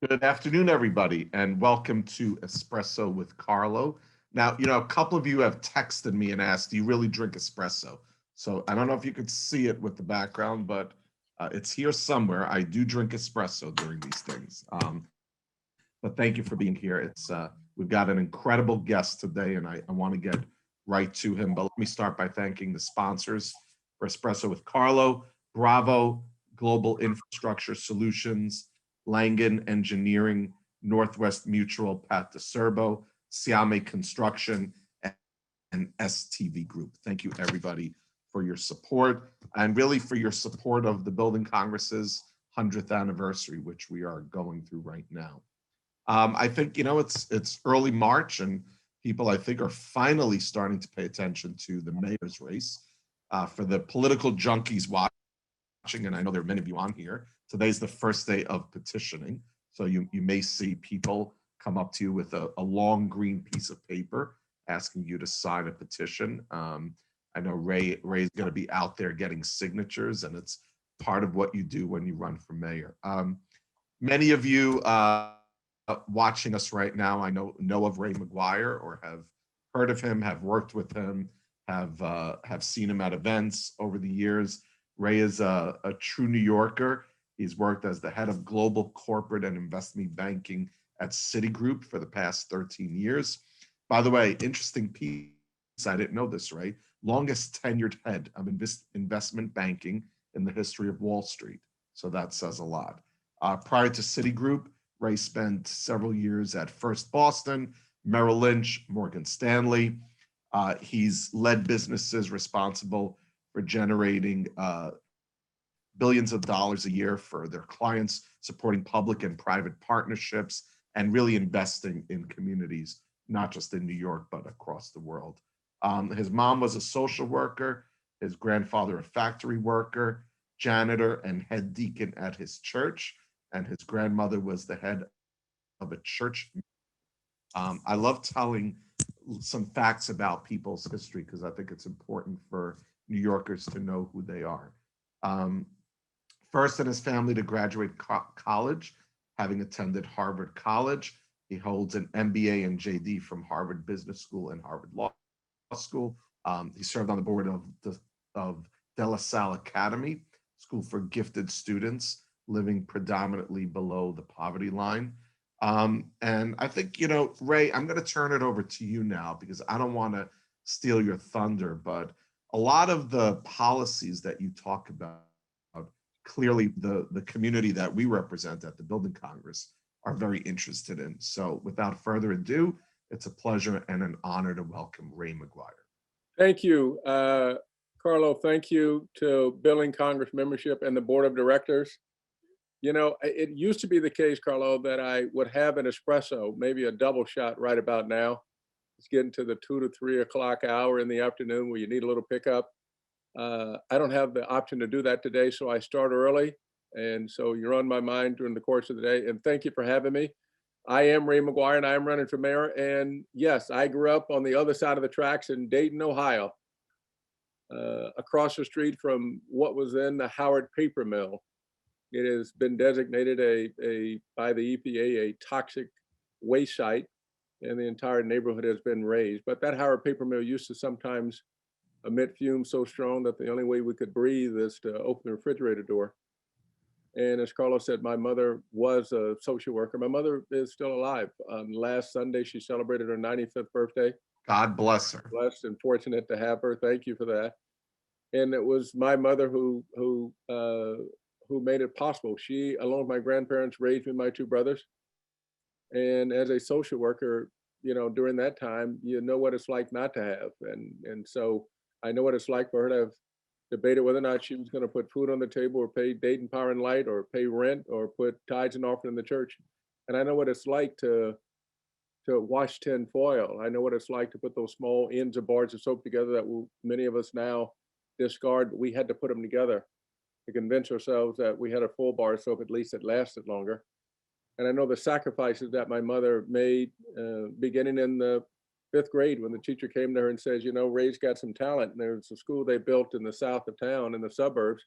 Good afternoon, everybody, and welcome to Espresso with Carlo. Now, a couple of you have texted me and asked, do you really drink espresso? So I don't know if you could see it with the background, but it's here somewhere. I do drink espresso during these things. But thank you for being here. We've got an incredible guest today, and I want to get right to him. But let me start by thanking the sponsors for Espresso with Carlo, Bravo, Global Infrastructure Solutions, Langen Engineering, Northwest Mutual, Pat DeSerbo, Siame Construction, and STV Group. Thank you, everybody, for your support and really for your support of the Building Congress's 100th anniversary, which we are going through right now. I think it's early March, and people I think are finally starting to pay attention to the mayor's race. For the political junkies watching, and I know there are many of you on here, today's the first day of petitioning. So you may see people come up to you with a long green piece of paper asking you to sign a petition. I know Ray's going to be out there getting signatures, and it's part of what you do when you run for mayor. Many of you watching us right now, I know of Ray McGuire or have heard of him, have worked with him, have seen him at events over the years. Ray is a true New Yorker. He's worked as the head of global corporate and investment banking at Citigroup for the past 13 years. By the way, interesting piece. I didn't know this, right? Longest tenured head of investment banking in the history of Wall Street. So that says a lot. Prior to Citigroup, Ray spent several years at First Boston, Merrill Lynch, Morgan Stanley. He's led businesses responsible for generating billions of dollars a year for their clients, supporting public and private partnerships, and really investing in communities, not just in New York, but across the world. His mom was a social worker, his grandfather, a factory worker, janitor, and head deacon at his church, and his grandmother was the head of a church. I love telling some facts about people's history because I think it's important for New Yorkers to know who they are. Um, First in his family to graduate college, having attended Harvard College. He holds an MBA and JD from Harvard Business School and Harvard Law School. He served on the board of De La Salle Academy, school for gifted students living predominantly below the poverty line. And I think, Ray, I'm going to turn it over to you now because I don't want to steal your thunder, but a lot of the policies that you talk about, clearly the community that we represent at the Building Congress are very interested in. So without further ado, it's a pleasure and an honor to welcome Ray McGuire. Thank you, Carlo. Thank you to Building Congress membership and the board of directors. It used to be the case, Carlo, that I would have an espresso, maybe a double shot right about now. It's getting to the 2 to 3 o'clock hour in the afternoon where you need a little pickup. I don't have the option to do that today, so I start early. And so you're on my mind during the course of the day. And thank you for having me. I am Ray McGuire, and I am running for mayor. And yes, I grew up on the other side of the tracks in Dayton, Ohio, across the street from what was then the Howard Paper Mill. It has been designated by the EPA a toxic waste site, and the entire neighborhood has been razed. But that Howard Paper Mill used to sometimes emit fumes so strong that the only way we could breathe is to open the refrigerator door. And as Carlos said, my mother was a social worker. My mother is still alive. Last Sunday, she celebrated her 95th birthday. God bless her. Blessed and fortunate to have her. Thank you for that. And it was my mother who made it possible. She, along with my grandparents, raised me and my two brothers. And as a social worker, during that time, you know what it's like not to have. And so I know what it's like for her to have debated whether or not she was going to put food on the table or pay Dayton Power and Light or pay rent or put tithes and offering in the church. And I know what it's like to wash tin foil. I know what it's like to put those small ends of bars of soap together that many of us now discard, but we had to put them together to convince ourselves that we had a full bar of soap, at least it lasted longer. And I know the sacrifices that my mother made beginning in the 5th grade when the teacher came to her and says, Ray's got some talent. And there's a school they built in the south of town in the suburbs.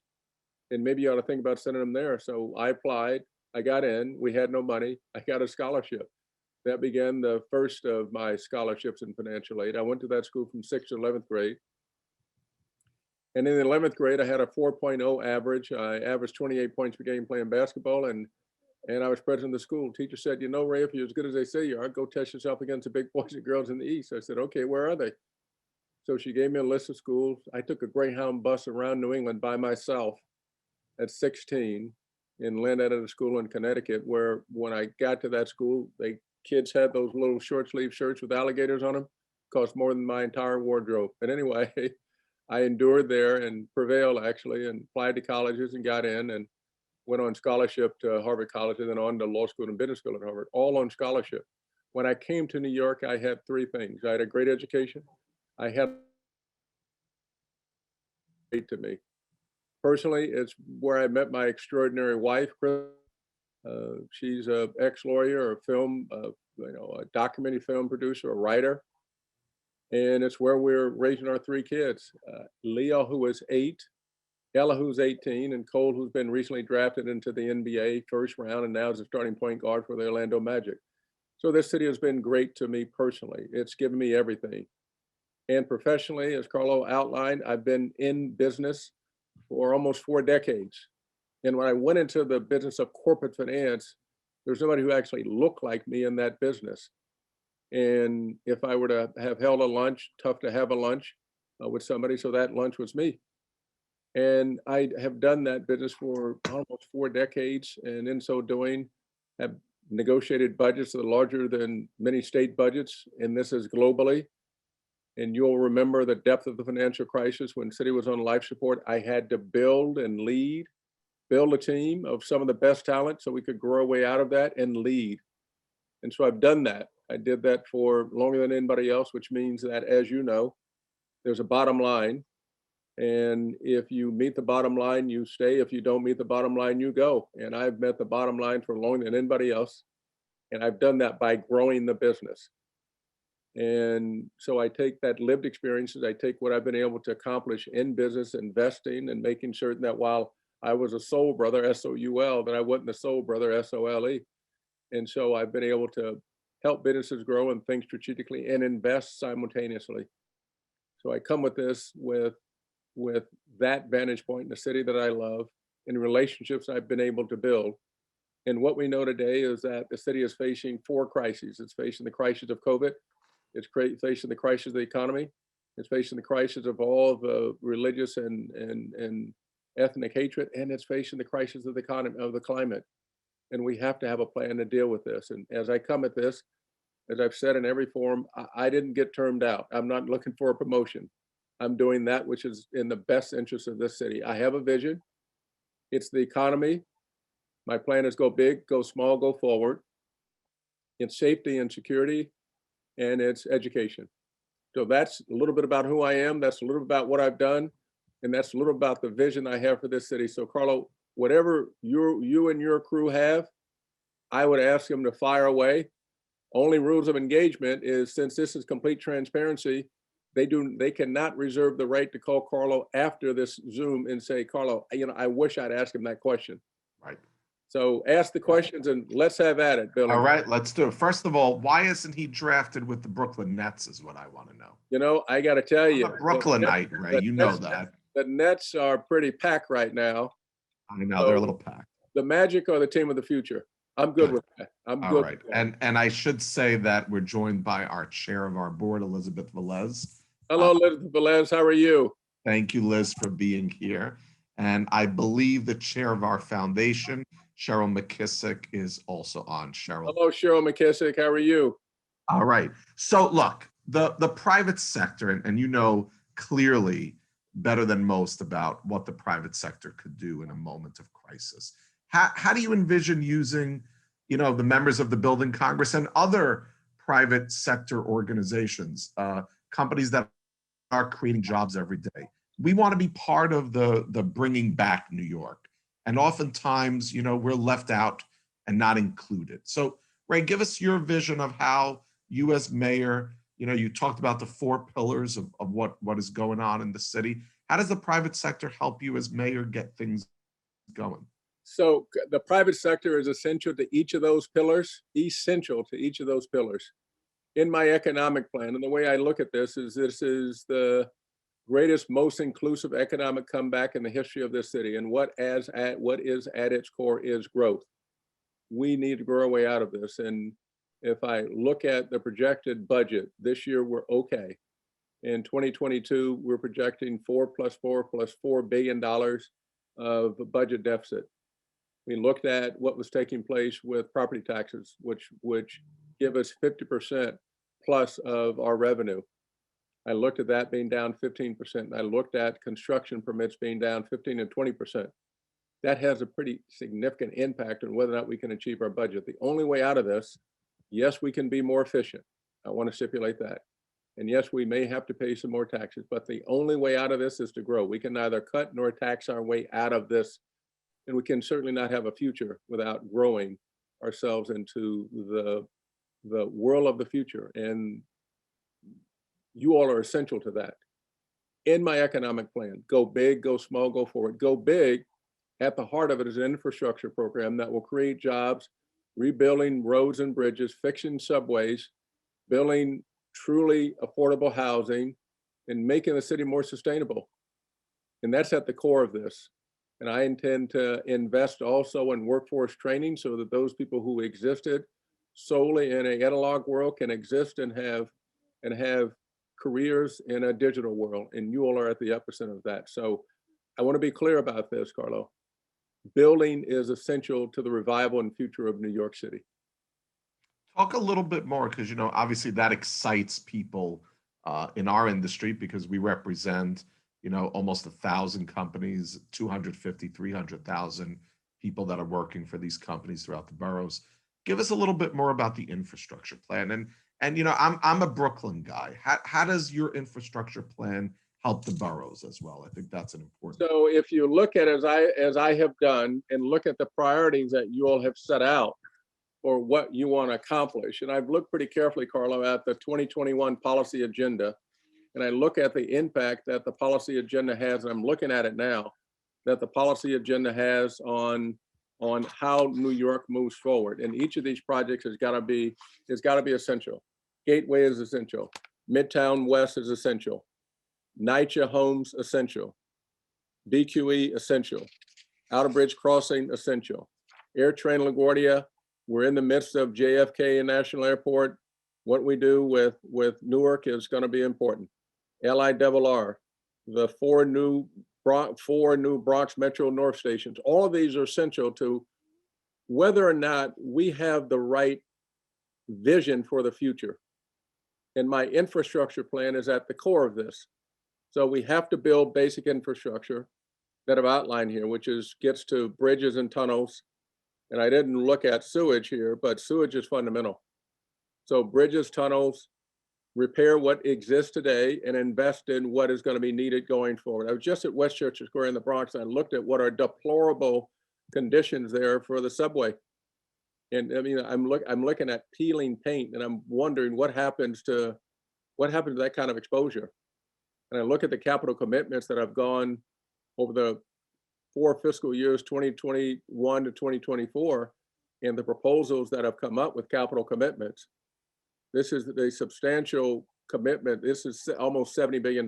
And maybe you ought to think about sending him there. So I applied. I got in. We had no money. I got a scholarship. That began the first of my scholarships in financial aid. I went to that school from 6th to 11th grade. And in the 11th grade, I had a 4.0 average. I averaged 28 points per game playing basketball, and I was president of the school. Teacher said, you know, Ray, if you're as good as they say you are, go test yourself against the big boys and girls in the East. I said, okay, where are they? So she gave me a list of schools. I took a Greyhound bus around New England by myself at 16 and landed at a school in Connecticut where when I got to that school, kids had those little short sleeve shirts with alligators on them. Cost more than my entire wardrobe. But anyway, I endured there and prevailed actually and applied to colleges and got in and went on scholarship to Harvard College and then on to law school and business school at Harvard, all on scholarship. When I came to New York, I had three things. I had a great education. I had to me. Personally, it's where I met my extraordinary wife, Chris. She's an ex-lawyer, a film, a documentary film producer, a writer. And it's where we're raising our three kids. Leo, who is 8, Ella, who's 18, and Cole, who's been recently drafted into the NBA first round and now is a starting point guard for the Orlando Magic. So this city has been great to me personally. It's given me everything. And professionally, as Carlo outlined, I've been in business for almost 4 decades. And when I went into the business of corporate finance, there's nobody who actually looked like me in that business. And if I were to have held a lunch, tough to have a lunch with somebody, so that lunch was me. And I have done that business for almost 4 decades, and in so doing, have negotiated budgets that are larger than many state budgets, and this is globally. And you'll remember the depth of the financial crisis when city was on life support. I had to build and build a team of some of the best talent so we could grow our way out of that and lead. And so I've done that. I did that for longer than anybody else, which means that, as you know, there's a bottom line. And if you meet the bottom line, you stay. If you don't meet the bottom line, you go. And I've met the bottom line for longer than anybody else. And I've done that by growing the business. And so I take that lived experiences, I take what I've been able to accomplish in business, investing, and making certain that while I was a soul brother, S-O-U-L, that I wasn't a soul brother, S-O-L-E. And so I've been able to help businesses grow and think strategically and invest simultaneously. So I come with this with that vantage point in the city that I love and relationships I've been able to build. And what we know today is that the city is facing 4 crises. It's facing the crisis of COVID. It's facing the crisis of the economy. It's facing the crisis of all the religious and ethnic hatred, and it's facing the crisis of the economy, of the climate. And we have to have a plan to deal with this. And as I come at this, as I've said in every forum, I didn't get termed out. I'm not looking for a promotion. I'm doing that which is in the best interest of this city. I have a vision. It's the economy. My plan is go big, go small, go forward. It's safety and security, and it's education. So that's a little bit about who I am. That's a little bit about what I've done. And that's a little about the vision I have for this city. So Carlo, whatever you and your crew have, I would ask them to fire away. Only rules of engagement is, since this is complete transparency, they cannot reserve the right to call Carlo after this Zoom and say, Carlo, I wish I'd asked him that question. Right. So ask the questions and let's have at it, Billy. All right, let's do it. First of all, why isn't he drafted with the Brooklyn Nets is what I want to know. I got to tell you. I'm a Brooklynite, Ray, you know that. The Nets are pretty packed right now. I know, they're a little packed. The Magic are the team of the future. I'm good with that. I'm good. All right, and I should say that we're joined by our chair of our board, Elizabeth Velez. Hello, Elizabeth Velez. How are you? Thank you, Liz, for being here. And I believe the chair of our foundation, Cheryl McKissick, is also on. Cheryl. Hello, Cheryl McKissick. How are you? All right. So look, the private sector, and you know clearly better than most about what the private sector could do in a moment of crisis. How do you envision using, the members of the Building Congress and other private sector organizations, companies that are creating jobs every day? We want to be part of the bringing back New York. And oftentimes, we're left out and not included. So, Ray, give us your vision of how you as mayor, you talked about the 4 pillars of what is going on in the city. How does the private sector help you as mayor get things going? So the private sector is essential to each of those pillars, essential to each of those pillars. In my economic plan, and the way I look at this is the greatest, most inclusive economic comeback in the history of this city. And what is at its core is growth. We need to grow our way out of this. And if I look at the projected budget, this year we're okay. In 2022, we're projecting $4 + $4 + $4 billion of budget deficit. We looked at what was taking place with property taxes, which give us 50% plus of our revenue. I looked at that being down 15%. I looked at construction permits being down 15 and 20%. That has a pretty significant impact on whether or not we can achieve our budget. The only way out of this, yes, we can be more efficient. I want to stipulate that. And yes, we may have to pay some more taxes, but the only way out of this is to grow. We can neither cut nor tax our way out of this. And we can certainly not have a future without growing ourselves into the world of the future. And you all are essential to that. In my economic plan, go big, go small, go forward. Go big, at the heart of it is an infrastructure program that will create jobs, rebuilding roads and bridges, fixing subways, building truly affordable housing, and making the city more sustainable. And that's at the core of this. And I intend to invest also in workforce training so that those people who existed solely in an analog world can exist and have careers in a digital world. And you all are at the epicenter of that. So I want to be clear about this, Carlo. Building is essential to the revival and future of New York City. Talk a little bit more, because, obviously that excites people in our industry, because we represent, almost 1,000 companies, 250, 300,000 people that are working for these companies throughout the boroughs. Give us a little bit more about the infrastructure plan. And I'm a Brooklyn guy. How does your infrastructure plan help the boroughs as well? I think that's an important. So if you look at, as I have done, and look at the priorities that you all have set out for what you want to accomplish, and I've looked pretty carefully, Carlo, at the 2021 policy agenda, and I look at the impact that the policy agenda has, and I'm looking at it now, that the policy agenda has on how New York moves forward. And each of these projects has got to be essential. Gateway is essential. Midtown West is essential. NYCHA Homes essential. BQE essential. Outer Bridge Crossing essential. AirTrain LaGuardia, we're in the midst of JFK National Airport. What we do with Newark is going to be important. LIRR, the four new Bronx Metro North stations. All of these are essential to whether or not we have the right vision for the future. And my infrastructure plan is at the core of this. So we have to build basic infrastructure that I've outlined here, which gets to bridges and tunnels. And I didn't look at sewage here, but sewage is fundamental. So bridges, tunnels, repair what exists today and invest in what is going to be needed going forward. I was just at Westchester Square in the Bronx, and I looked at what are deplorable conditions there for the subway. And I mean, I'm looking at peeling paint, and I'm wondering what happens to that kind of exposure. And I look at the capital commitments that have gone over the 4 fiscal years, 2021 to 2024, and the proposals that have come up with capital commitments. This is a substantial commitment. This is almost $70 billion,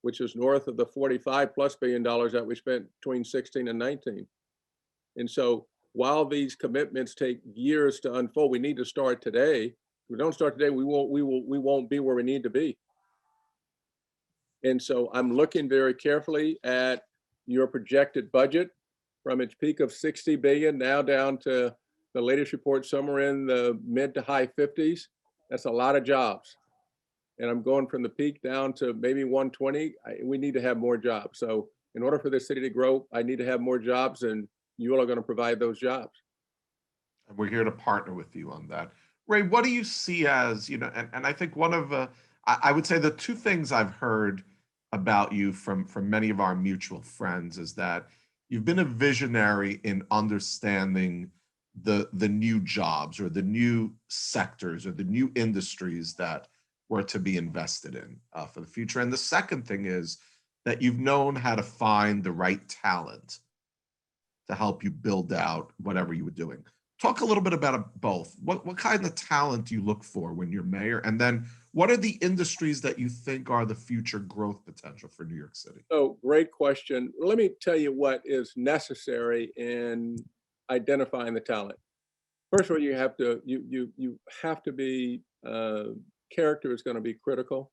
which is north of the $45+ billion that we spent between 16 and 19. And so while these commitments take years to unfold, we need to start today. If we don't start today, we won't be where we need to be. And so I'm looking very carefully at your projected budget from its peak of 60 billion now down to the latest report somewhere in the mid to high 50s. That's a lot of jobs. And I'm going from the peak down to maybe 120. We need to have more jobs. So in order for this city to grow, I need to have more jobs, and you all are going to provide those jobs. And we're here to partner with you on that. Ray, what do you see as, and I think one of, I would say the two things I've heard about you from many of our mutual friends is that you've been a visionary in understanding the new jobs or the new sectors or the new industries that were to be invested in for the future. And the second thing is that you've known how to find the right talent to help you build out whatever you were doing. Talk a little bit about both. What kind of talent do you look for when you're mayor? And then what are the industries that you think are the future growth potential for New York City? So great question. Let me tell you what is necessary in identifying the talent. First of all, you have to be character is going to be critical.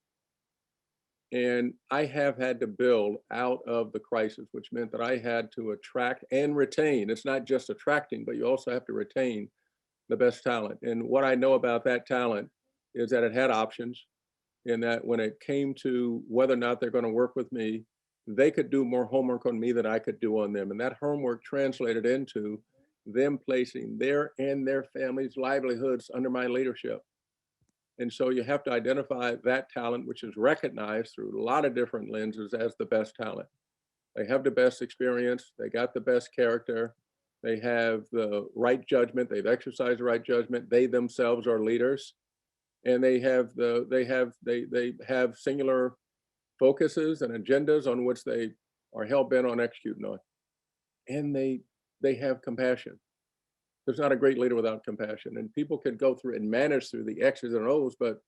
And I have had to build out of the crisis, which meant that I had to attract and retain. It's not just attracting, but you also have to retain the best talent. And what I know about that talent is that it had options, and that when it came to whether or not they're going to work with me, they could do more homework on me than I could do on them. And that homework translated into them placing their and their families' livelihoods under my leadership. And so you have to identify that talent, which is recognized through a lot of different lenses as the best talent. They have the best experience, they got the best character, they have the right judgment, they've exercised the right judgment, they themselves are leaders, and they have singular focuses and agendas on which they are hell bent on executing on. And they have compassion. There's not a great leader without compassion. And people can go through and manage through the X's and O's, but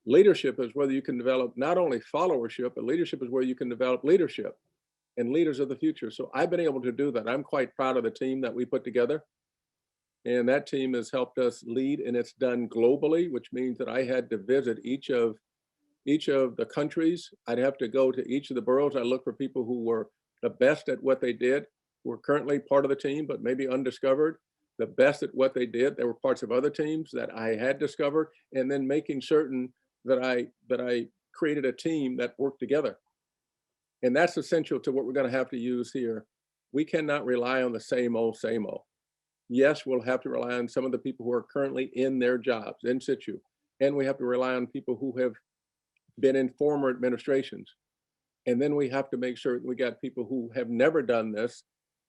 leadership is whether you can develop not only followership, but leadership is where you can develop leadership and leaders of the future. So I've been able to do that. I'm quite proud of the team that we put together. And that team has helped us lead, and it's done globally, which means that I had to visit each of the countries. I'd have to go to each of the boroughs. I look for people who were the best at what they did, who are currently part of the team, but maybe undiscovered, the best at what they did. There were parts of other teams that I had discovered, and then making certain that I created a team that worked together. And that's essential to what we're going to have to use here. We cannot rely on the same old, same old. Yes, we'll have to rely on some of the people who are currently in their jobs, in situ. And we have to rely on people who have been in former administrations. And then we have to make sure that we got people who have never done this,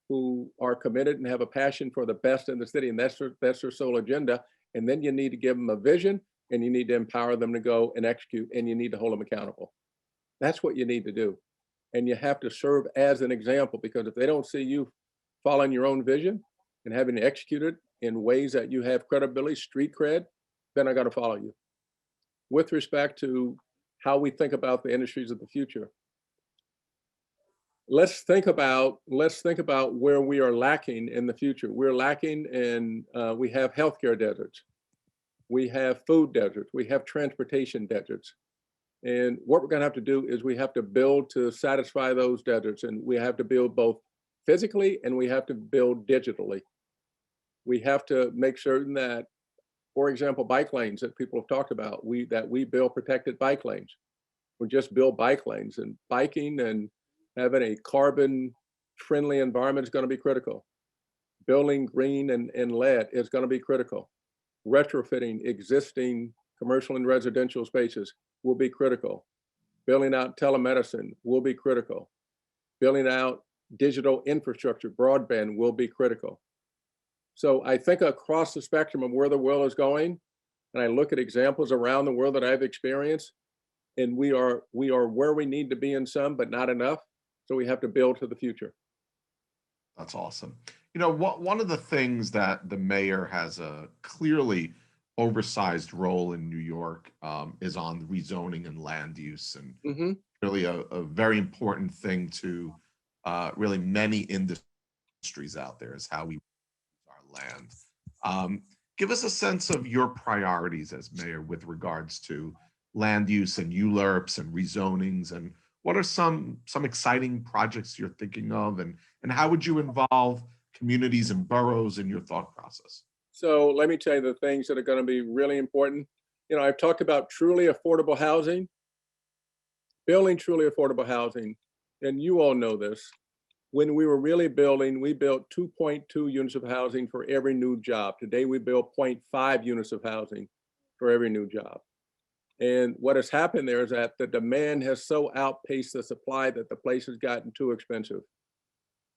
who are committed and have a passion for the best in the city. And that's their sole agenda. And then you need to give them a vision, and you need to empower them to go and execute, and you need to hold them accountable. That's what you need to do. And you have to serve as an example, because if they don't see you following your own vision and having to execute it in ways that you have credibility, street cred, then I got to follow you. With respect to how we think about the industries of the future, let's think about where we are lacking in the future. We're lacking in we have healthcare deserts, we have food deserts, we have transportation deserts. And what we're going to have to do is we have to build to satisfy those deserts, and we have to build both physically and we have to build digitally. We have to make certain that, for example, bike lanes that people have talked about, we build protected bike lanes. We just build bike lanes, and biking and having a carbon friendly environment is going to be critical. Building green and lead is going to be critical. Retrofitting existing commercial and residential spaces will be critical. Building out telemedicine will be critical. Building out digital infrastructure, broadband will be critical. So I think across the spectrum of where the world is going, and I look at examples around the world that I've experienced, and we are where we need to be in some, but not enough. So we have to build to the future. That's awesome. You know, one of the things that the mayor has a clearly oversized role in New York is on rezoning and land use, and really a very important thing to really many industries out there is how we use our land. Give us a sense of your priorities as mayor with regards to land use and ULURPs and rezonings, and what are some exciting projects you're thinking of, and how would you involve communities and boroughs in your thought process? So let me tell you the things that are going to be really important. You know, I've talked about truly affordable housing, building truly affordable housing, and you all know this. When we were really building, we built 2.2 units of housing for every new job. Today, we build 0.5 units of housing for every new job. And what has happened there is that the demand has so outpaced the supply that the place has gotten too expensive.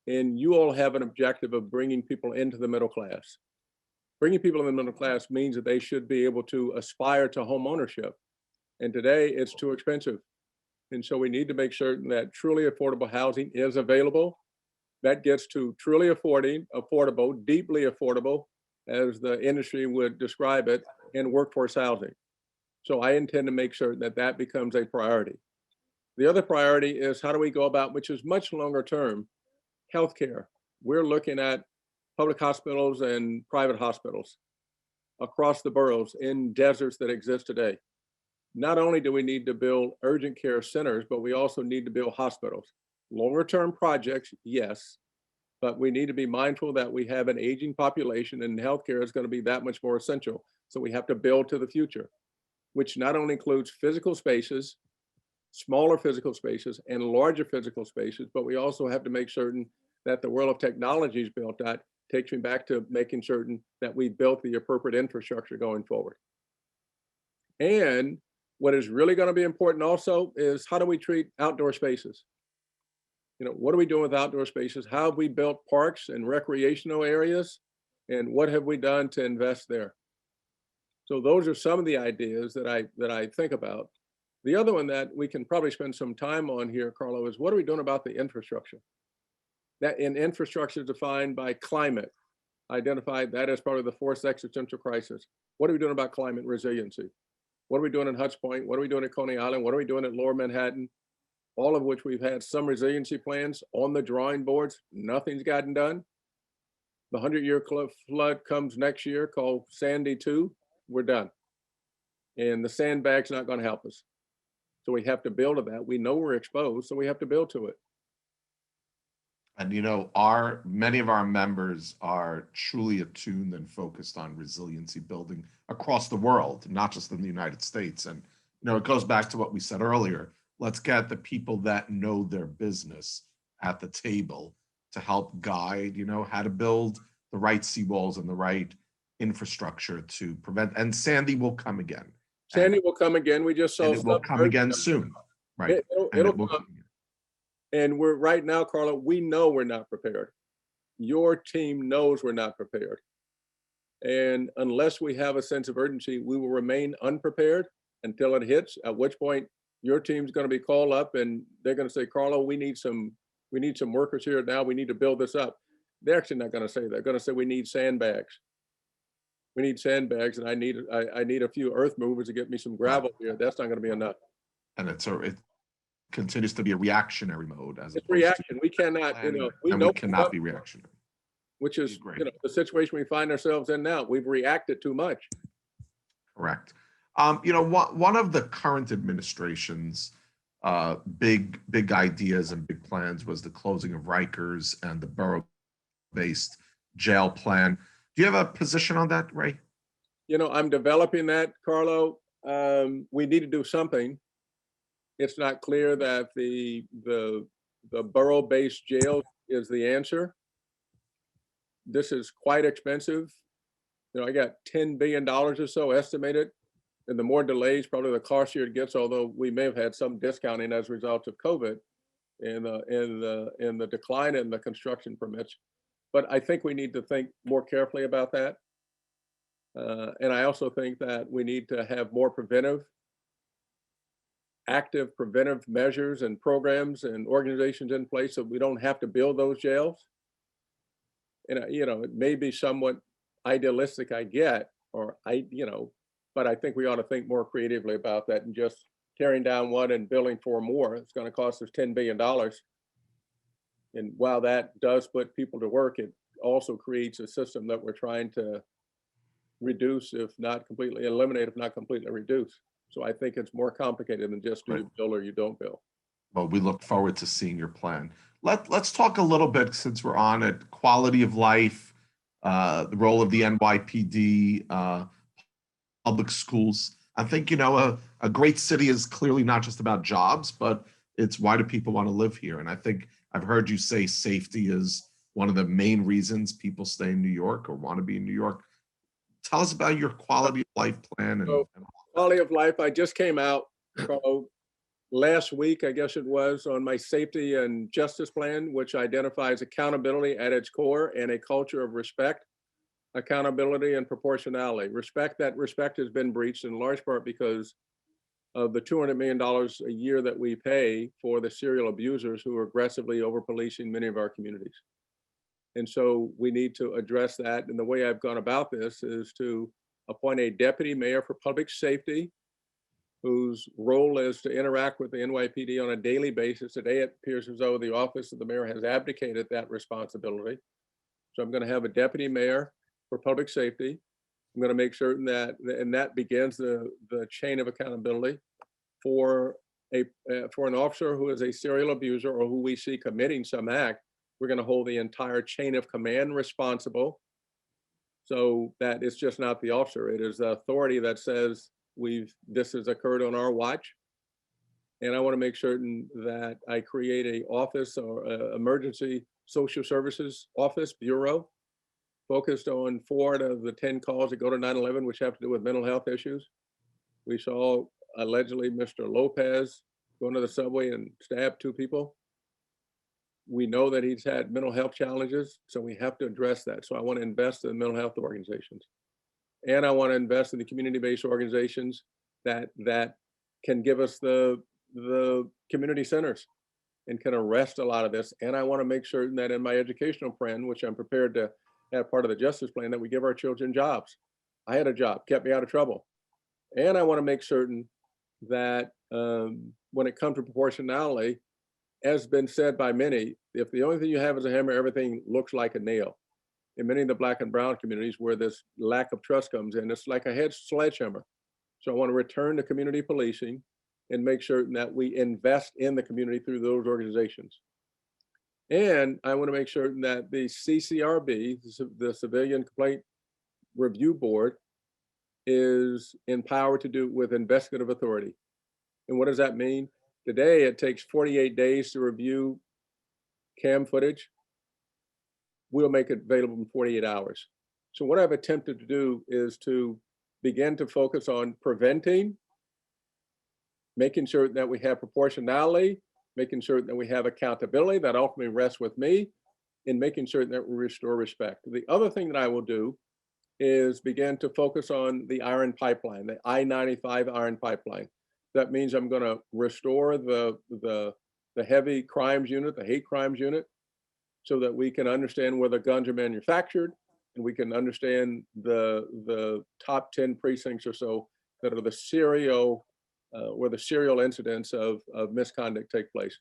And you all have an objective of bringing people into the middle class. Bringing people in the middle class means that they should be able to aspire to home ownership. And today it's too expensive. And so we need to make certain that truly affordable housing is available. that gets to truly affordable, deeply affordable, as the industry would describe it, in workforce housing. So I intend to make sure that that becomes a priority. The other priority is how do we go about, which is much longer term, healthcare. We're looking at public hospitals and private hospitals across the boroughs in deserts that exist today. Not only do we need to build urgent care centers, but we also need to build hospitals. Longer term projects, yes, but we need to be mindful that we have an aging population and healthcare is going to be that much more essential. So we have to build to the future, which not only includes physical spaces, smaller physical spaces and larger physical spaces, but we also have to make certain that the world of technology is built at. Takes me back to making certain that we built the appropriate infrastructure going forward. And what is really going to be important also is how do we treat outdoor spaces? What are we doing with outdoor spaces? How have we built parks and recreational areas? And what have we done to invest there? So those are some of the ideas that I think about. The other one that we can probably spend some time on here, Carlo, is what are we doing about the infrastructure? That in infrastructure defined by climate, identified that as part of the fourth existential crisis. What are we doing about climate resiliency? What are we doing in Hutch Point? What are we doing at Coney Island? What are we doing at Lower Manhattan? All of which we've had some resiliency plans on the drawing boards. Nothing's gotten done. The 100-year flood comes next year called Sandy 2. We're done. And the sandbag's not going to help us. So we have to build to that. We know we're exposed, so we have to build to it. And many of our members are truly attuned and focused on resiliency building across the world, not just in the United States. And it goes back to what we said earlier. Let's get the people that know their business at the table to help guide, how to build the right seawalls and the right infrastructure to prevent. And Sandy will come again. Sandy will come again. We just saw. And it will come again soon, right? It'll come. And we're right now, Carlo, we know we're not prepared. Your team knows we're not prepared. And unless we have a sense of urgency, we will remain unprepared until it hits, at which point your team's going to be called up and they're going to say, Carlo, we need some workers here now. We need to build this up. They're actually not going to say that. They're going to say we need sandbags. We need sandbags, and I need a few earth movers to get me some gravel here. That's not going to be enough. And it continues to be a reactionary mode as it's reaction. We cannot, we cannot be reactionary. Which is the situation we find ourselves in now. We've reacted too much. Correct. One of the current administration's big ideas and big plans was the closing of Rikers and the borough-based jail plan. Do you have a position on that, Ray? I'm developing that, Carlo. We need to do something. It's not clear that the borough-based jail is the answer. This is quite expensive. I got $10 billion or so estimated. And the more delays, probably the costlier it gets, although we may have had some discounting as a result of COVID and the decline in the construction permits. But I think we need to think more carefully about that. And I also think that we need to have more active preventive measures and programs and organizations in place so we don't have to build those jails. And, it may be somewhat idealistic, I get, but I think we ought to think more creatively about that and just tearing down one and building 4 more. It's going to cost us $10 billion. And while that does put people to work, it also creates a system that we're trying to reduce, if not completely eliminate, if not completely reduce. So I think it's more complicated than just do you bill or you don't bill. Well, we look forward to seeing your plan. Let's talk a little bit, since we're on it, quality of life, the role of the NYPD, public schools. I think, a great city is clearly not just about jobs, but it's why do people want to live here? And I think I've heard you say safety is one of the main reasons people stay in New York or want to be in New York. Tell us about your quality of life plan. Quality of life, I just came out last week, I guess it was, on my safety and justice plan, which identifies accountability at its core and a culture of respect, accountability, and proportionality. Respect has been breached in large part because of the $200 million a year that we pay for the serial abusers who are aggressively over-policing many of our communities. And so we need to address that. And the way I've gone about this is to appoint a deputy mayor for public safety, whose role is to interact with the NYPD on a daily basis. Today, it appears as though the office of the mayor has abdicated that responsibility. So I'm going to have a deputy mayor for public safety. I'm going to make certain that, and that begins the chain of accountability for for an officer who is a serial abuser or who we see committing some act. We're going to hold the entire chain of command responsible, so that it's just not the officer. It is the authority that says this has occurred on our watch. And I want to make certain that I create a office or emergency social services office bureau focused on 4 out of the 10 calls that go to 911, which have to do with mental health issues. We saw allegedly Mr. Lopez go into the subway and stab 2 people. We know that he's had mental health challenges, so we have to address that. So I want to invest in mental health organizations. And I want to invest in the community-based organizations that can give us the community centers and can arrest a lot of this. And I want to make certain that in my educational plan, which I'm prepared to have part of the justice plan, that we give our children jobs. I had a job, kept me out of trouble. And I want to make certain that when it comes to proportionality, as been said by many, if the only thing you have is a hammer, everything looks like a nail. In many of the Black and brown communities where this lack of trust comes in, it's like a head sledgehammer. So I want to return to community policing and make certain that we invest in the community through those organizations. And I want to make certain that the CCRB, the Civilian Complaint Review Board, is empowered to do with investigative authority. And what does that mean? Today, it takes 48 days to review cam footage. We'll make it available in 48 hours. So what I've attempted to do is to begin to focus on preventing, making sure that we have proportionality, making sure that we have accountability that ultimately rests with me, and making sure that we restore respect. The other thing that I will do is begin to focus on the iron pipeline, the I-95 iron pipeline. That means I'm going to restore the heavy crimes unit, the hate crimes unit, so that we can understand where the guns are manufactured, and we can understand the top 10 precincts or so that are the serial, where the serial incidents of misconduct take place.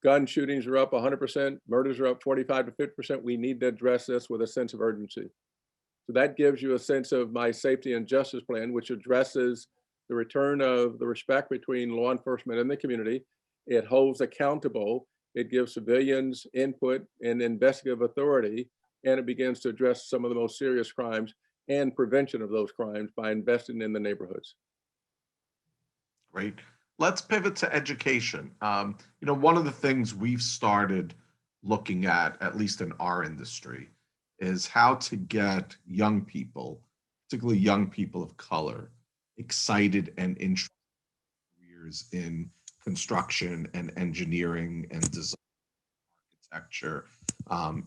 Gun shootings are up 100%, murders are up 45 to 50%. We need to address this with a sense of urgency. So that gives you a sense of my safety and justice plan, which addresses the return of the respect between law enforcement and the community. It holds accountable. It gives civilians input and investigative authority, and it begins to address some of the most serious crimes and prevention of those crimes by investing in the neighborhoods. Great. Let's pivot to education. One of the things we've started looking at least in our industry, is how to get young people, particularly young people of color, excited and interested in careers in construction and engineering and design, architecture,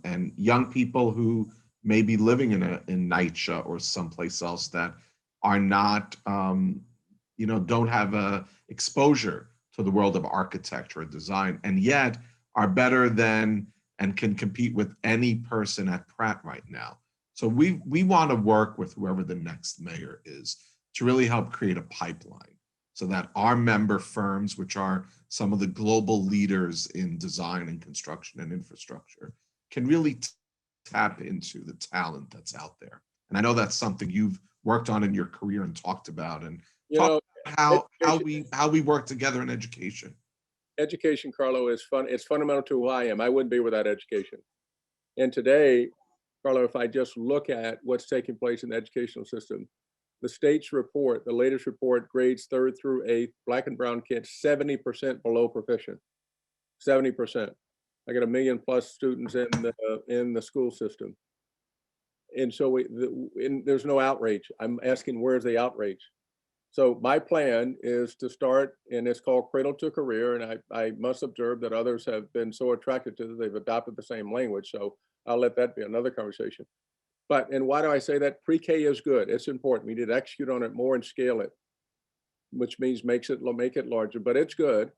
and young people who may be living in NYCHA or someplace else that are not, don't have a exposure to the world of architecture or design, and yet are better than and can compete with any person at Pratt right now. So we want to work with whoever the next mayor is to really help create a pipeline so that our member firms, which are some of the global leaders in design and construction and infrastructure, can really tap into the talent that's out there. And I know that's something you've worked on in your career and talked about, and talk about how we work together in education. Education, Carlo, is fun. It's fundamental to who I am. I wouldn't be without education. And today, Carlo, if I just look at what's taking place in the educational system, the state's report, the latest report, grades 3rd through 8th, Black and brown kids, 70% below proficient. 70%. I got 1 million plus students in the school system. And so there's no outrage. I'm asking, where's the outrage? So my plan is to start, and it's called Cradle to Career, and I must observe that others have been so attracted to it, they've adopted the same language, so I'll let that be another conversation. And why do I say that? Pre-K is good, it's important. We need to execute on it more and scale it. which means make it larger, but it's good.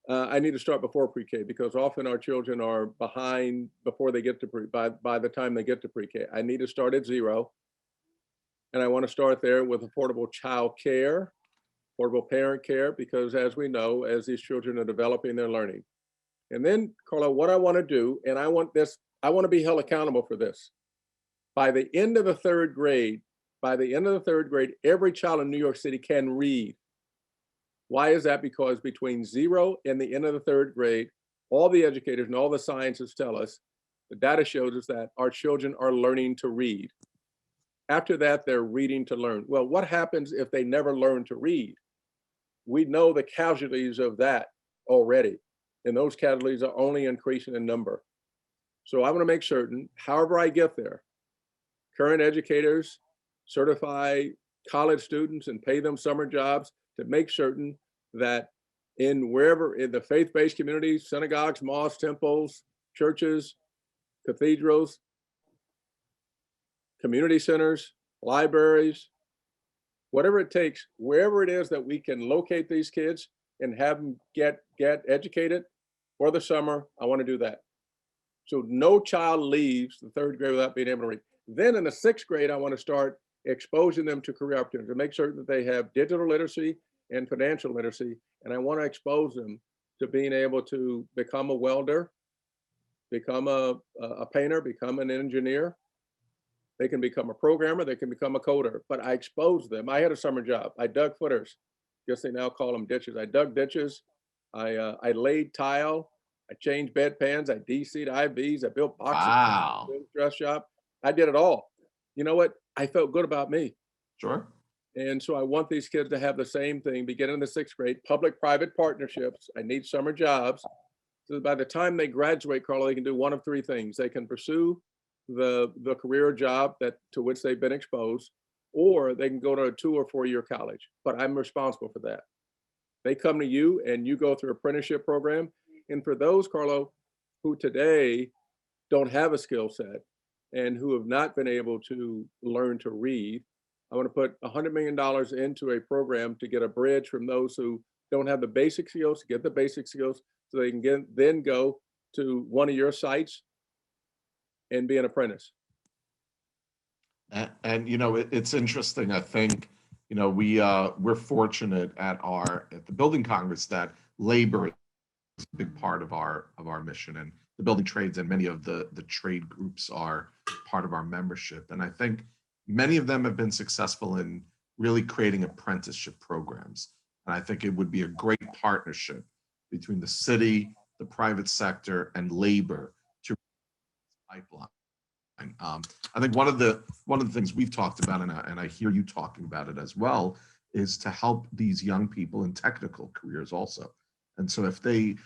I need to start before pre-K because often our children are behind before they get to by the time they get to pre-K. I need to start at 0, and I want to start there with affordable child care, affordable parent care, because as we know, as these children are developing, they're learning. And then, Carlo, what I want to do, and I want to be held accountable for this. By the end of the third grade, every child in New York City can read. Why is that? Because between 0 and the end of the third grade, all the educators and all the scientists tell us, the data shows us that our children are learning to read. After that, they're reading to learn. Well, what happens if they never learn to read? We know the casualties of that already, and those casualties are only increasing in number. So I want to make certain, however I get there, current educators certify college students and pay them summer jobs to make certain that wherever in the faith-based communities, synagogues, mosques, temples, churches, cathedrals, community centers, libraries, whatever it takes, wherever it is that we can locate these kids and have them get educated for the summer, I want to do that. So no child leaves the third grade without being able to read. Then in the sixth grade, I want to start exposing them to career opportunities to make certain that they have digital literacy and financial literacy. And I want to expose them to being able to become a welder, become a painter, become an engineer. They can become a programmer, they can become a coder, but I expose them. I had a summer job. I dug footers. Guess they now call them ditches. I dug ditches. I laid tile. I changed bedpans. I DC'd IVs. I built boxes. Wow. Dress shop. I did it all. You know what? I felt good about me. Sure. And so I want these kids to have the same thing, beginning in the sixth grade, public-private partnerships. I need summer jobs. So by the time they graduate, Carlo, they can do one of 3 things. They can pursue the career job to which they've been exposed, or they can go to a 2 or 4 year college. But I'm responsible for that. They come to you and you go through apprenticeship program. And for those, Carlo, who today don't have a skill set and who have not been able to learn to read, I want to put $100 million into a program to get a bridge from those who don't have the basic skills to get the basic skills so they can then go to one of your sites and be an apprentice. And you know, it's interesting. I think, you know, we're fortunate at the Building Congress that labor is a big part of our mission, and the building trades and many of the trade groups are part of our membership. And I think many of them have been successful in really creating apprenticeship programs. And I think it would be a great partnership between the city, the private sector, and labor to pipeline. I think one of the things we've talked about, and I hear you talking about it as well, is to help these young people in technical careers also. And so if they,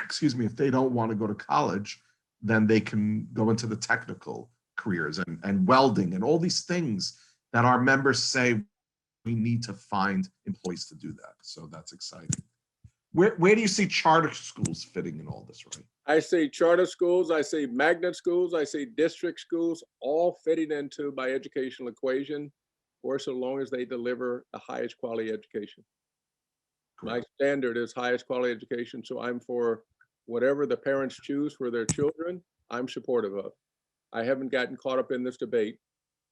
excuse me, if they don't want to go to college, then they can go into the technical careers and welding and all these things that our members say we need to find employees to do that. So that's exciting. Where do you see charter schools fitting in all this, Ray? I see charter schools, I see magnet schools, I see district schools, all fitting into my educational equation, for so long as they deliver the highest quality education. My standard is highest quality education, so I'm for whatever the parents choose for their children, I'm supportive of. I haven't gotten caught up in this debate.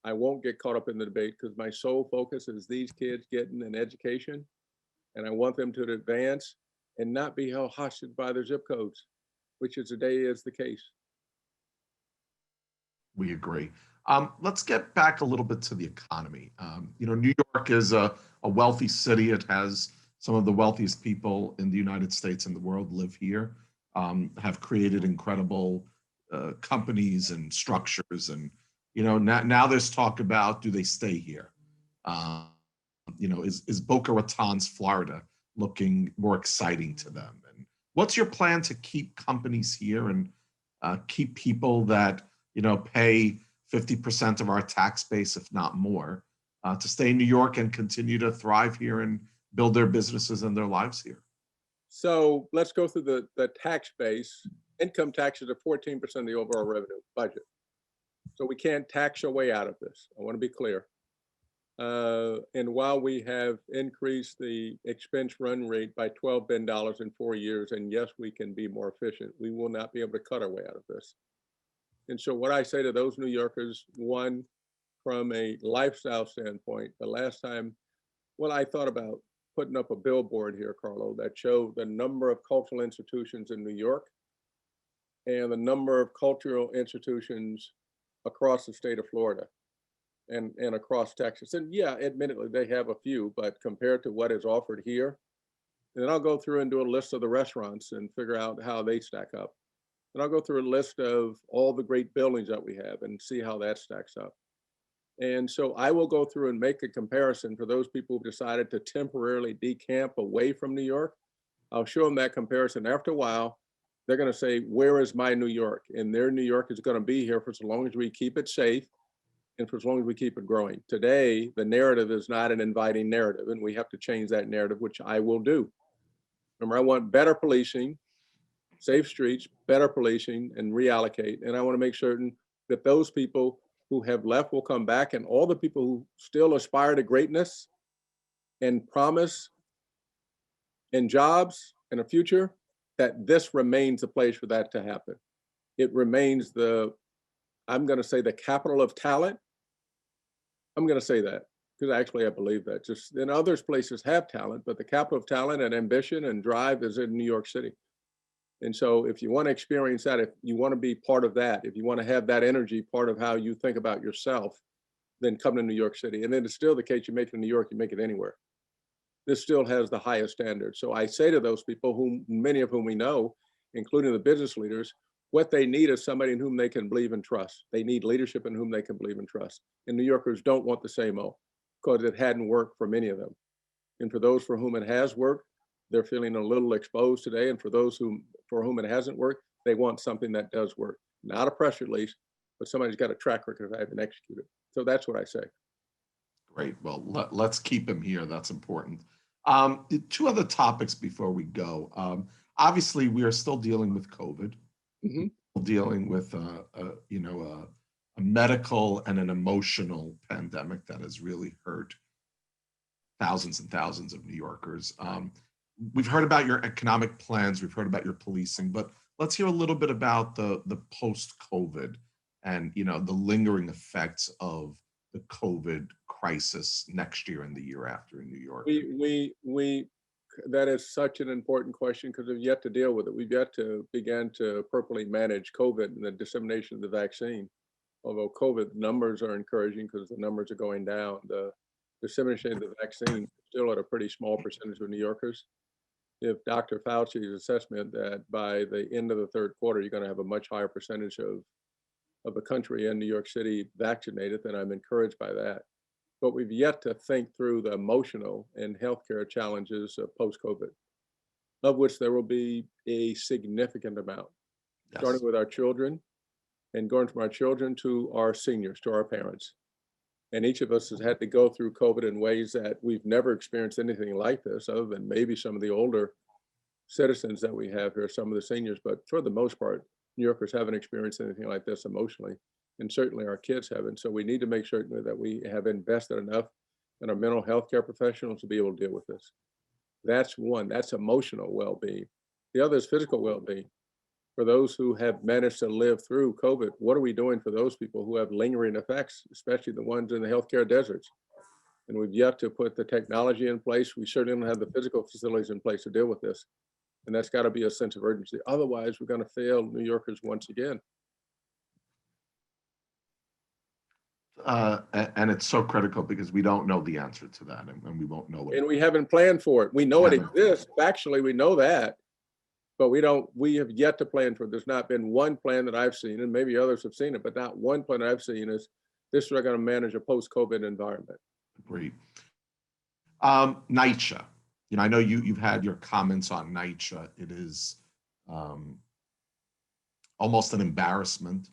I won't get caught up in the debate because my sole focus is these kids getting an education, and I want them to advance and not be held hostage by their zip codes, which is today is the case. We agree. Let's get back a little bit to the economy. You know, New York is a wealthy city. It has some of the wealthiest people in the United States and the world live here, have created incredible companies and structures. And, you know, now there's talk about, do they stay here? You know, is Boca Raton's Florida looking more exciting to them? And what's your plan to keep companies here and keep people that, you know, pay 50% of our tax base, if not more, to stay in New York and continue to thrive here and build their businesses and their lives here? So let's go through the tax base. Income taxes are 14% of the overall revenue budget. So we can't tax our way out of this. I want to be clear. And while we have increased the expense run rate by $12 billion in 4 years, and yes, we can be more efficient, we will not be able to cut our way out of this. And so what I say to those New Yorkers, one, from a lifestyle standpoint, the last time, well, I thought about putting up a billboard here, Carlo, that showed the number of cultural institutions in New York and the number of cultural institutions across the state of Florida and across Texas. And yeah, admittedly, they have a few, but compared to what is offered here, and then I'll go through and do a list of the restaurants and figure out how they stack up. And I'll go through a list of all the great buildings that we have and see how that stacks up. And so I will go through and make a comparison for those people who've decided to temporarily decamp away from New York. I'll show them that comparison. After a while, they're going to say, where is my New York? And their New York is going to be here for as long as we keep it safe and for as long as we keep it growing. Today, the narrative is not an inviting narrative, and we have to change that narrative, which I will do. Remember, I want better policing, safe streets, better policing, and reallocate. And I want to make certain that those people who have left will come back, and all the people who still aspire to greatness and promise and jobs and a future, that this remains the place for that to happen. It remains the, I'm going to say, the capital of talent. I'm going to say that because actually I believe that. Just in other places have talent, but the capital of talent and ambition and drive is in New York City. And so if you want to experience that, if you want to be part of that, if you want to have that energy part of how you think about yourself, then come to New York City. And then it's still the case, you make it in New York, you make it anywhere. This still has the highest standards. So I say to those people, whom many of whom we know, including the business leaders, what they need is somebody in whom they can believe and trust. They need leadership in whom they can believe and trust. And New Yorkers don't want the same old because it hadn't worked for many of them. And for those for whom it has worked, they're feeling a little exposed today. And for those for whom it hasn't worked, they want something that does work. Not a press release, but somebody's got a track record of having executed. So that's what I say. Great. Well, let's keep him here. That's important. Two other topics before we go. Obviously, we are still dealing with COVID. Mm-hmm. Dealing with a medical and an emotional pandemic that has really hurt thousands and thousands of New Yorkers. We've heard about your economic plans. We've heard about your policing, but let's hear a little bit about the post-COVID and the lingering effects of the COVID crisis next year and the year after in New York. That is such an important question because we've yet to deal with it. We've yet to begin to appropriately manage COVID and the dissemination of the vaccine. Although COVID numbers are encouraging because the numbers are going down, the dissemination of the vaccine is still at a pretty small percentage of New Yorkers. If Dr. Fauci's assessment that by the end of the third quarter, you're going to have a much higher percentage of the country and New York City vaccinated, then I'm encouraged by that. But we've yet to think through the emotional and healthcare challenges of post-COVID, of which there will be a significant amount, starting with our children and going from our children to our seniors, to our parents. And each of us has had to go through COVID in ways that we've never experienced anything like this, other than maybe some of the older citizens that we have here, some of the seniors, but for the most part, New Yorkers haven't experienced anything like this emotionally. And certainly our kids haven't. So we need to make sure that we have invested enough in our mental health care professionals to be able to deal with this. That's one, that's emotional well-being. The other is physical well-being. For those who have managed to live through COVID, what are we doing for those people who have lingering effects, especially the ones in the healthcare deserts? And we've yet to put the technology in place. We certainly don't have the physical facilities in place to deal with this. And that's got to be a sense of urgency. Otherwise, we're going to fail New Yorkers once again. And it's so critical because we don't know the answer to that, and we won't know it. And we haven't planned for it. We know it exists. Factually, we know that, but we have yet to plan for it. There's not been one plan that I've seen, and maybe others have seen it, but not one plan I've seen is this is going to manage a post-COVID environment. Great. NYCHA. I know you've had your comments on NYCHA. It is almost an embarrassment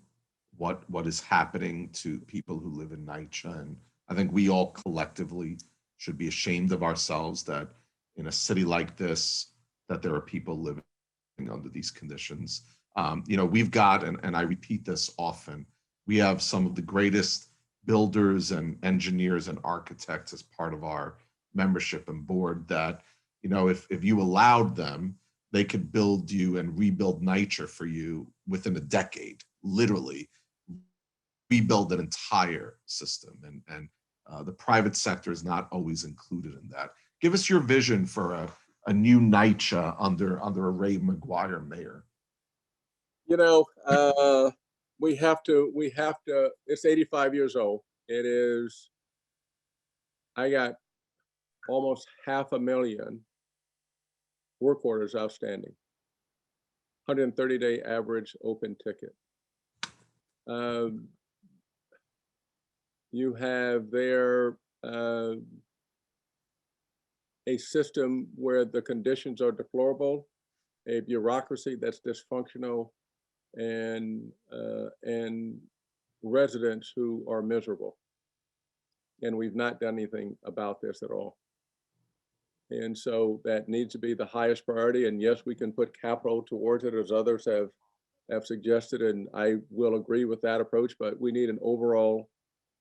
what is happening to people who live in NYCHA. And I think we all collectively should be ashamed of ourselves that in a city like this, that there are people living under these conditions. We've got, and I repeat this often, we have some of the greatest builders and engineers and architects as part of our membership and board that, if you allowed them, they could build you and rebuild NYCHA for you within a decade, literally rebuild an entire system. And the private sector is not always included in that. Give us your vision for a new NYCHA under a Ray McGuire mayor. We have to, it's 85 years old. I got almost 500,000 work orders outstanding, 130-day average open ticket. You have there a system where the conditions are deplorable, a bureaucracy that's dysfunctional, and residents who are miserable. And we've not done anything about this at all. And so that needs to be the highest priority. And yes, we can put capital towards it, as others have suggested, and I will agree with that approach, but we need an overall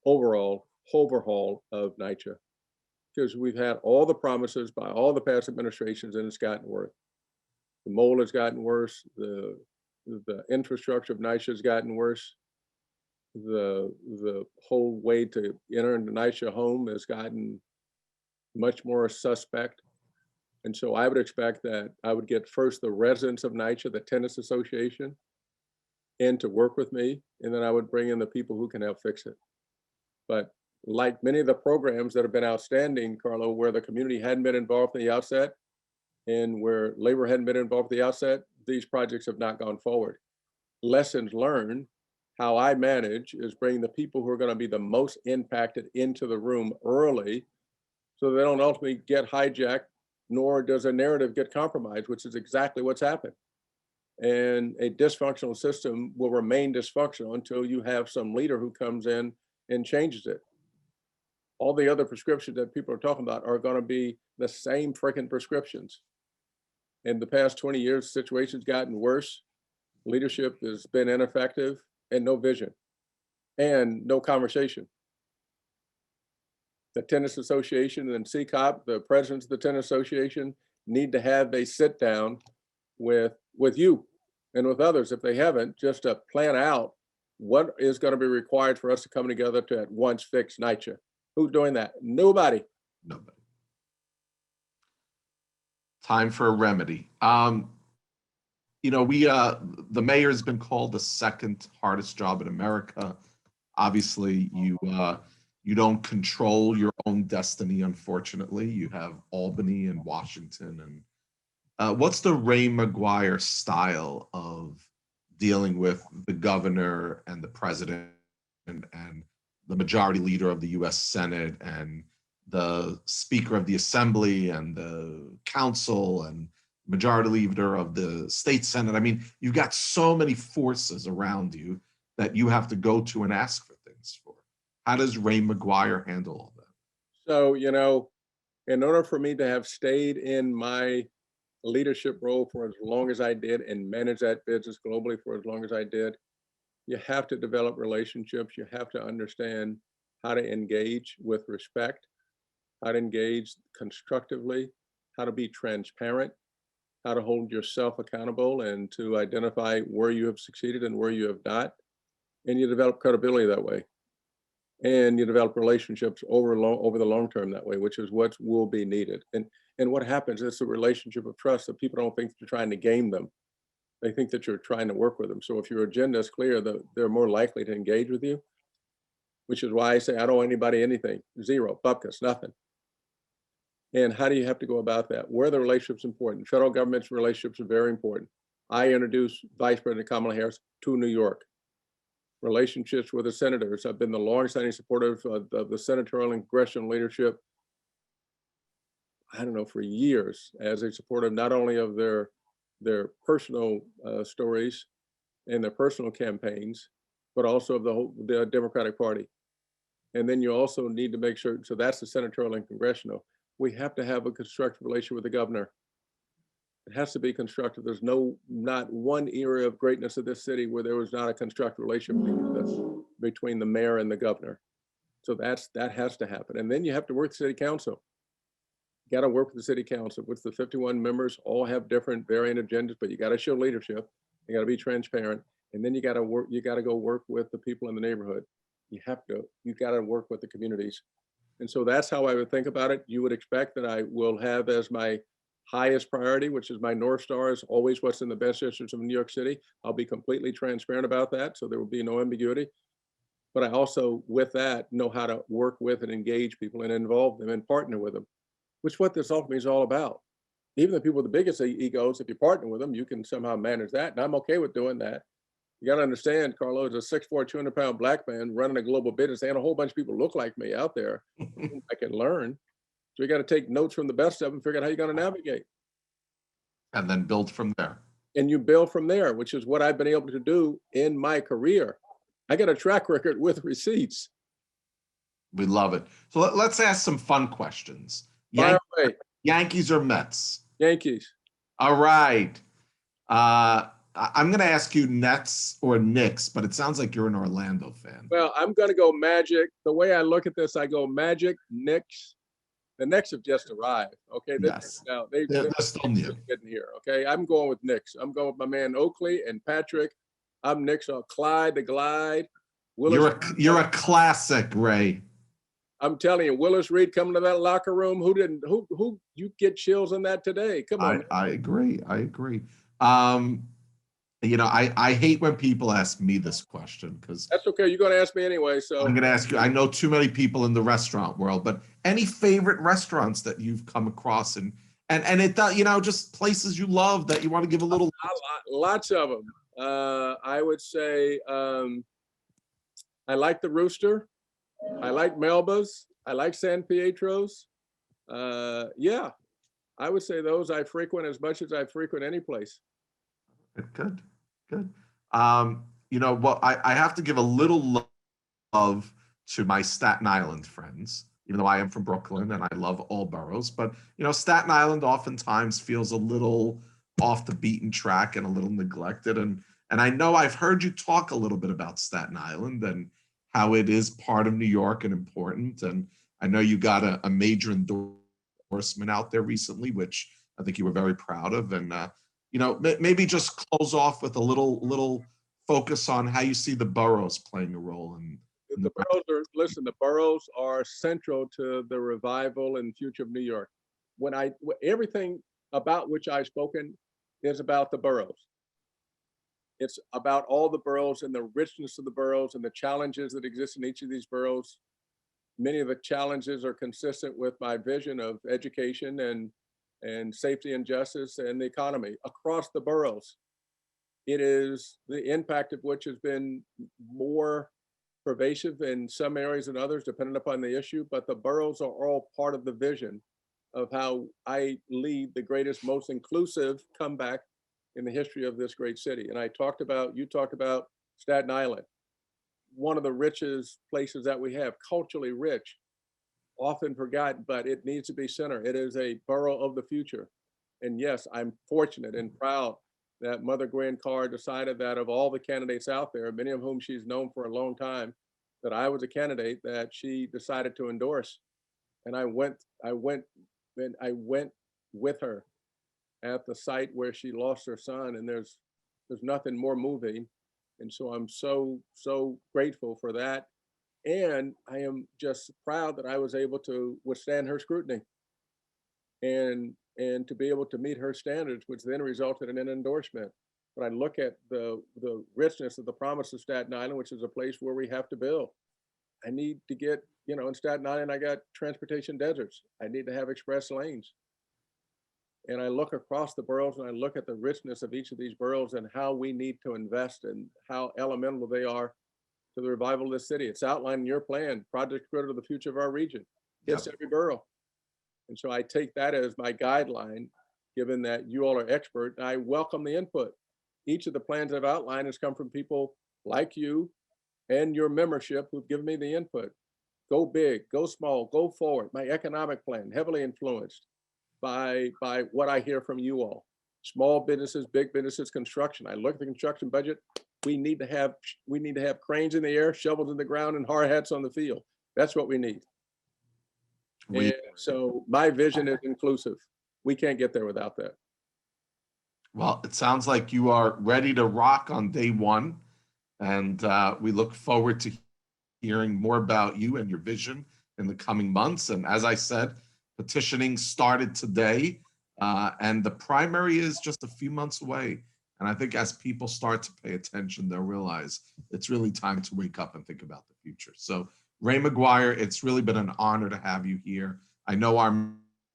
overhaul of NYCHA, because we've had all the promises by all the past administrations and it's gotten worse. The mold has gotten worse. The infrastructure of NYCHA has gotten worse. The whole way to enter into NYCHA home has gotten much more suspect. And so I would expect that I would get first the residents of NYCHA, the tenants association, in to work with me, and then I would bring in the people who can help fix it. But like many of the programs that have been outstanding, Carlo, where the community hadn't been involved from the outset and where labor hadn't been involved from the outset, these projects have not gone forward. Lessons learned, how I manage is bring the people who are going to be the most impacted into the room early so they don't ultimately get hijacked, nor does a narrative get compromised, which is exactly what's happened. And a dysfunctional system will remain dysfunctional until you have some leader who comes in and changes it. All the other prescriptions that people are talking about are going to be the same freaking prescriptions. In the past 20 years, the situation's gotten worse. Leadership has been ineffective and no vision and no conversation. The Tennis Association and CCOP, the presidents of the Tennis Association, need to have a sit down with you and with others, if they haven't, just to plan out what is going to be required for us to come together to at once fix NYCHA. Who's doing that? Nobody. Nobody. Time for a remedy. The mayor has been called the second hardest job in America. Obviously, you don't control your own destiny, unfortunately. You have Albany and Washington. And what's the Ray McGuire style of dealing with the governor and the president and the majority leader of the US Senate and the Speaker of the Assembly and the Council and majority leader of the state Senate? I mean, you've got so many forces around you that you have to go to and ask for things for. How does Ray McGuire handle all that? So, in order for me to have stayed in my leadership role for as long as I did and manage that business globally for as long as I did, you have to develop relationships. You have to understand how to engage with respect, how to engage constructively, how to be transparent, how to hold yourself accountable and to identify where you have succeeded and where you have not. And you develop credibility that way. And you develop relationships over the long term that way, which is what will be needed. And what happens is a relationship of trust that people don't think you're trying to game them. They think that you're trying to work with them. So if your agenda is clear, they're more likely to engage with you, which is why I say I don't owe anybody anything, zero, bupkis, nothing. And how do you have to go about that? Where are the relationships important? Federal government's relationships are very important. I introduced Vice President Kamala Harris to New York. Relationships with the senators. I've been the longstanding supporter of the senatorial and congressional leadership, I don't know, for years, as a supporter not only of their personal stories and their personal campaigns, but also of the Democratic Party. And then you also need to make sure, so that's the senatorial and congressional. We have to have a constructive relationship with the governor. It has to be constructive. There's not one area of greatness of this city where there was not a constructive relationship between the mayor and the governor. So that has to happen. And then you have to work with city council. You got to work with the city council, with the 51 members, all have different varying agendas, but you got to show leadership. You got to be transparent. And then you got to go work with the people in the neighborhood. You got to work with the communities. And so that's how I would think about it. You would expect that I will have as my highest priority, which is my North Star, is always what's in the best interest of New York City. I'll be completely transparent about that, so there will be no ambiguity. But I also, with that, know how to work with and engage people and involve them and partner with them, which is what this ultimately is all about. Even the people with the biggest egos, if you partner with them, you can somehow manage that. And I'm okay with doing that. You got to understand, Carlo, is a 6'4", 200-pound black man running a global business, and a whole bunch of people look like me out there. I can learn. So you got to take notes from the best of them, figure out how you're going to navigate. And then build from there. And you build from there, which is what I've been able to do in my career. I got a track record with receipts. We love it. So let's ask some fun questions. Fire away. Yankees or Mets? Yankees. All right. I'm going to ask you Nets or Knicks, but it sounds like you're an Orlando fan. Well, I'm going to go Magic. The way I look at this, I go Magic, Knicks. The Knicks have just arrived. Okay, Yes. They're still new. Getting here. Okay, I'm going with Knicks. I'm going with my man Oakley and Patrick. I'm Knicks on Clyde the Glide. You're a classic, Ray. I'm telling you, Willis Reed coming to that locker room. Who you get chills in that today? Come on. I agree. I hate when people ask me this question because that's okay. You're going to ask me anyway. So I'm going to ask you. I know too many people in the restaurant world, but any favorite restaurants that you've come across and it just places you love that you want to give a little. Lots of them. I would say I like the Rooster. I like Melba's. I like San Pietro's. Yeah, I would say those I frequent as much as I frequent any place. Good. I have to give a little love to my Staten Island friends, even though I am from Brooklyn and I love all boroughs. But, Staten Island oftentimes feels a little off the beaten track and a little neglected. And I know I've heard you talk a little bit about Staten Island and how it is part of New York and important. And I know you got a major endorsement out there recently, which I think you were very proud of. And, maybe just close off with a little focus on how you see the boroughs playing a role. The boroughs are central to the revival and future of New York. Everything about which I've spoken is about the boroughs. It's about all the boroughs and the richness of the boroughs and the challenges that exist in each of these boroughs. Many of the challenges are consistent with my vision of education and safety and justice and the economy across the boroughs. It is the impact of which has been more pervasive in some areas than others, depending upon the issue, but the boroughs are all part of the vision of how I lead the greatest, most inclusive comeback in the history of this great city. And you talked about Staten Island, one of the richest places that we have, culturally rich, often forgotten, but it needs to be center. It is a borough of the future. And yes, I'm fortunate and proud that Mother Gwen Carr decided that of all the candidates out there, many of whom she's known for a long time, that I was a candidate that she decided to endorse. And I went with her at the site where she lost her son, and there's nothing more moving. And so I'm so grateful for that. And I am just proud that I was able to withstand her scrutiny and to be able to meet her standards, which then resulted in an endorsement. But I look at the richness of the promise of Staten Island, which is a place where we have to build. I need to get, in Staten Island, I got transportation deserts. I need to have express lanes. And I look across the boroughs and I look at the richness of each of these boroughs and how we need to invest and how elemental they are to the revival of this city. It's outlined in your plan, Project Critical to the future of our region. Yes, every borough. And so I take that as my guideline, given that you all are expert, and I welcome the input. Each of the plans I've outlined has come from people like you and your membership who've given me the input. Go big, go small, go forward. My economic plan, heavily influenced by what I hear from you all. Small businesses, big businesses, construction. I look at the construction budget. We need to have cranes in the air, shovels in the ground, and hard hats on the field. That's what we need. We, And so my vision is inclusive. We can't get there without that. well, it sounds like you are ready to rock on day one. And we look forward to hearing more about you and your vision in the coming months. And as I said, petitioning started today, and the primary is just a few months away. And I think as people start to pay attention, they'll realize it's really time to wake up and think about the future. So, Ray McGuire, it's really been an honor to have you here. I know our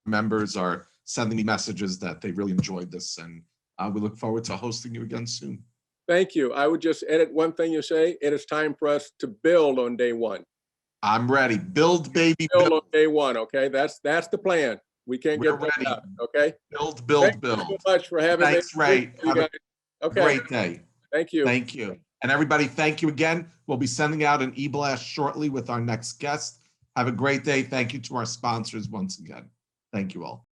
members are sending me messages that they really enjoyed this, and we look forward to hosting you again soon. Thank you. I would just edit one thing you say. It is time for us to build on day one. I'm ready. Build, baby, Build build. on day one. Okay, that's the plan. We can't We're get that ready. out. Okay. Build, build, Thank build. you so much for having me. Thanks, Ray. You Have a guys. Okay. great day. Thank you. Thank you. And everybody, thank you again. We'll be sending out an e-blast shortly with our next guest. Have a great day. Thank you to our sponsors once again. Thank you all.